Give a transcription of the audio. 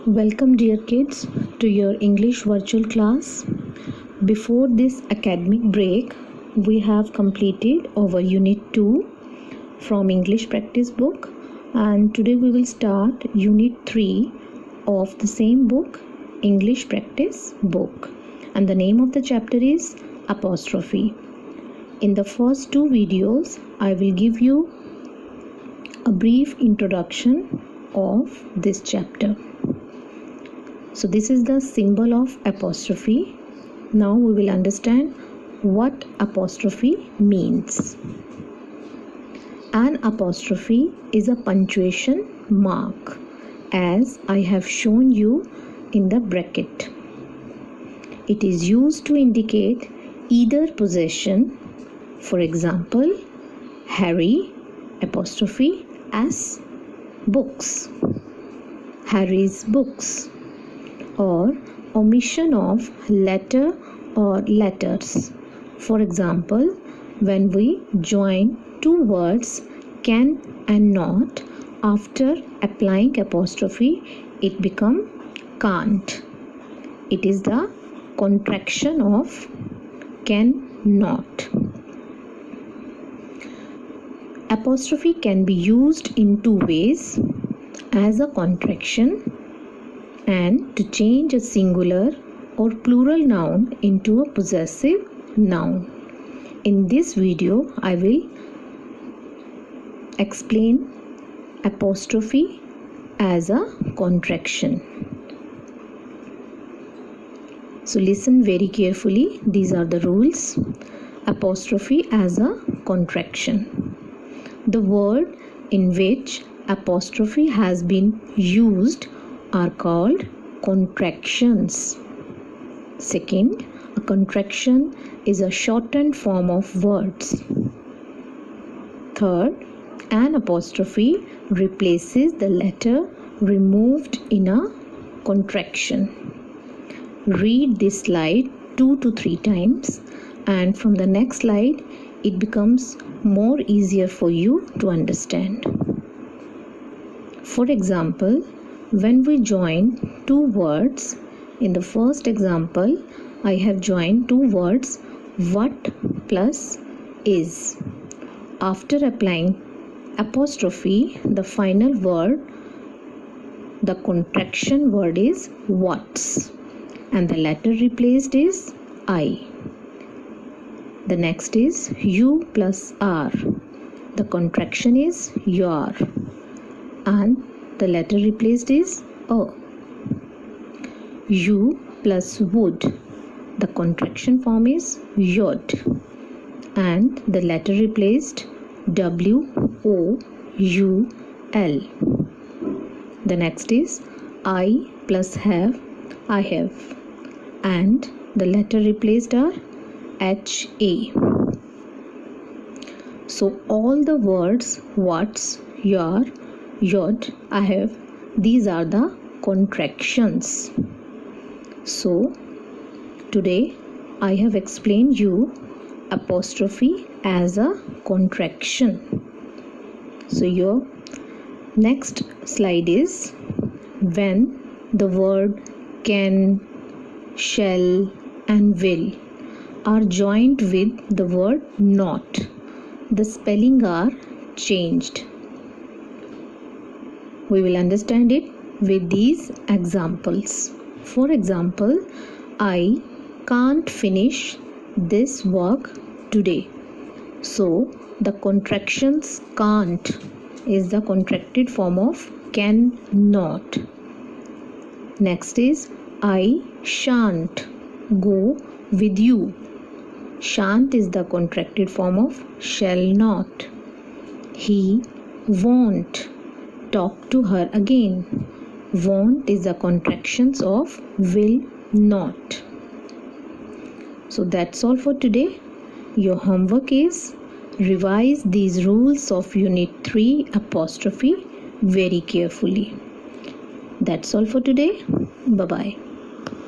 Welcome dear kids to your English virtual class. Before this academic break, we have completed our Unit 2 from English practice book, and today we will start Unit 3 of the same book, English practice book, and the name of the chapter is apostrophe. In the first two videos, I will give you a brief introduction of this chapter. So this is the symbol of apostrophe. Now we will understand what apostrophe means. An apostrophe is a punctuation mark, as I have shown you in the bracket. It is used to indicate either possession, for example, Harry apostrophe S books, Harry's books, or omission of letter or letters. For example, when we join two words can and not, after applying apostrophe, it becomes can't. It is the contraction of can not. Apostrophe can be used in two ways: as a contraction and to change a singular or plural noun into a possessive noun. In this video, I will explain apostrophe as a contraction. So listen very carefully. These are the rules. Apostrophe as a contraction. The word in which apostrophe has been used are called contractions. Second, a contraction is a shortened form of words. Third, an apostrophe replaces the letter removed in a contraction. Read this slide 2 to 3 times, and from the next slide it becomes more easier for you to understand. For example, when we join two words, in the first example, I have joined two words what plus is. After applying apostrophe, the final word, the contraction word is what's, and the letter replaced is I. The next is you plus are. The contraction is your, and the letter replaced is a. You plus would. The contraction form is yod, and the letter replaced W-O-U-L. The next is I plus have, I have, and the letter replaced are H-A. So all the words what's, your, yod, I have, these are the contractions. So today I have explained you apostrophe as a contraction. So your next slide is when the word can, shall and will are joined with the word not, the spelling are changed. We will understand it with these examples. For example, I can't finish this work today. So the contractions can't is the contracted form of can not. Next is I shan't go with you. Shan't is the contracted form of shall not. He won't talk to her again. Won't is the contractions of will not. So that's all for today. Your homework is revise these rules of Unit 3 apostrophe very carefully. That's all for today. Bye-bye.